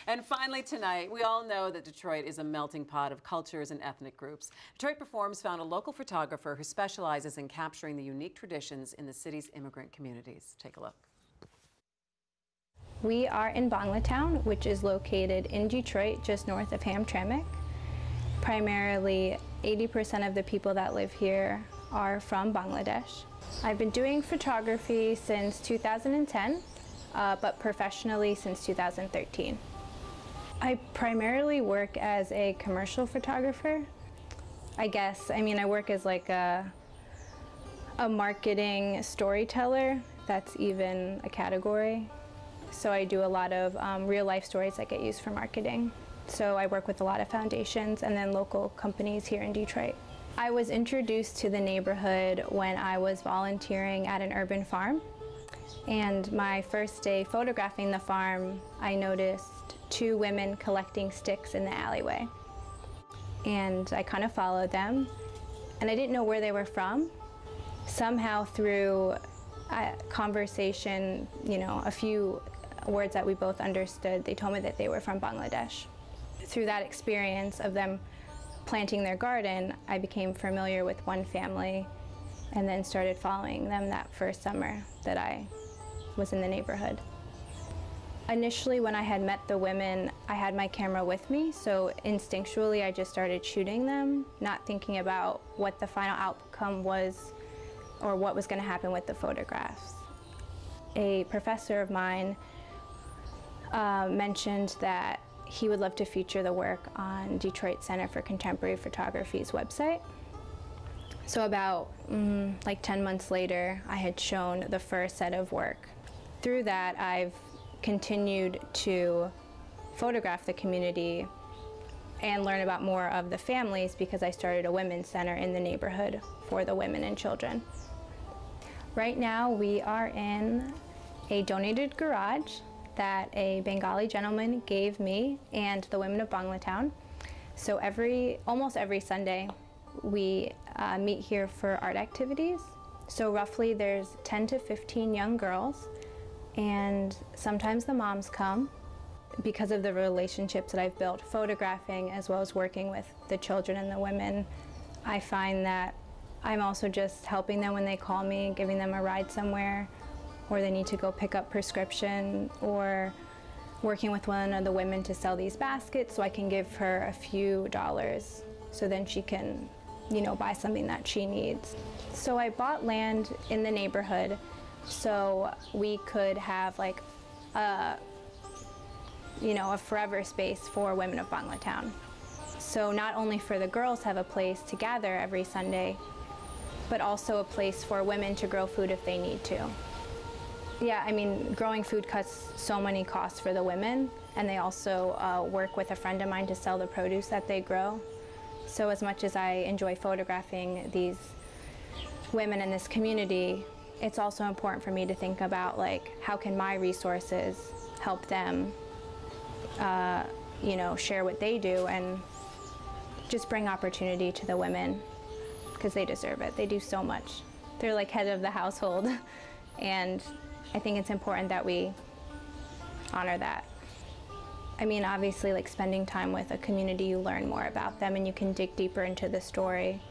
And finally tonight, we all know that Detroit is a melting pot of cultures and ethnic groups. Detroit Performs found a local photographer who specializes in capturing the unique traditions in the city's immigrant communities. Take a look. We are in Bonglatown, which is located in Detroit, just north of Hamtramck. Primarily, 80% of the people that live here are from Bangladesh. I've been doing photography since 2010. But professionally since 2013. I primarily work as a commercial photographer. I work as like a marketing storyteller, if that's even a category. So I do a lot of real life stories that get used for marketing. So I work with a lot of foundations and then local companies here in Detroit. I was introduced to the neighborhood when I was volunteering at an urban farm. And my first day photographing the farm, I noticed two women collecting sticks in the alleyway. And I kind of followed them, and I didn't know where they were from. Somehow through a conversation, a few words that we both understood, they told me that they were from Bangladesh. Through that experience of them planting their garden, I became familiar with one family and then started following them that first summer that I was in the neighborhood. Initially, when I had met the women, I had my camera with me, so instinctually I just started shooting them, not thinking about what the final outcome was or what was going to happen with the photographs. A professor of mine mentioned that he would love to feature the work on Detroit Center for Contemporary Photography's website. So about like 10 months later, I had shown the first set of work. Through that, I've continued to photograph the community and learn about more of the families because I started a women's center in the neighborhood for the women and children. Right now, we are in a donated garage that a Bengali gentleman gave me and the women of Bonglatown. So almost every Sunday, we meet here for art activities. So roughly there's 10 to 15 young girls, and sometimes the moms come because of the relationships that I've built photographing as well as working with the children and the women. I find that I'm also just helping them when they call me, giving them a ride somewhere, or they need to go pick up prescription, or working with one of the women to sell these baskets so I can give her a few dollars so then she can buy something that she needs. So I bought land in the neighborhood so we could have like a forever space for women of Bonglatown. So not only for the girls have a place to gather every Sunday, but also a place for women to grow food if they need to. Yeah, growing food cuts so many costs for the women, and they also work with a friend of mine to sell the produce that they grow. So as much as I enjoy photographing these women in this community, it's also important for me to think about how can my resources help them, share what they do and just bring opportunity to the women because they deserve it. They do so much. They're like head of the household, and I think it's important that we honor that. Obviously, spending time with a community, you learn more about them and you can dig deeper into the story.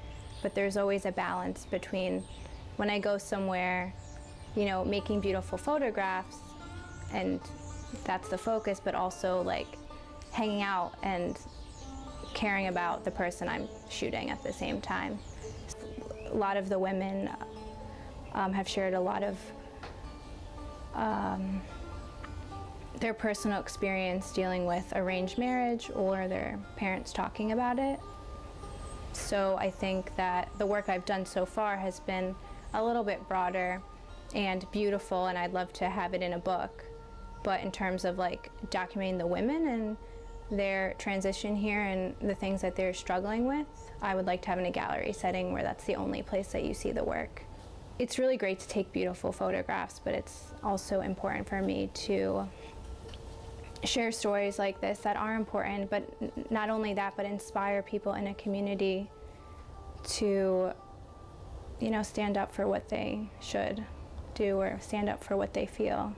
But there's always a balance between when I go somewhere, making beautiful photographs, and that's the focus, but also hanging out and caring about the person I'm shooting at the same time. A lot of the women have shared a lot of their personal experience dealing with arranged marriage or their parents talking about it. So I think that the work I've done so far has been a little bit broader and beautiful, and I'd love to have it in a book. But in terms of documenting the women and their transition here and the things that they're struggling with, I would like to have in a gallery setting where that's the only place that you see the work. It's really great to take beautiful photographs, but it's also important for me to share stories like this that are important, but not only that, but inspire people in a community to, stand up for what they should do or stand up for what they feel.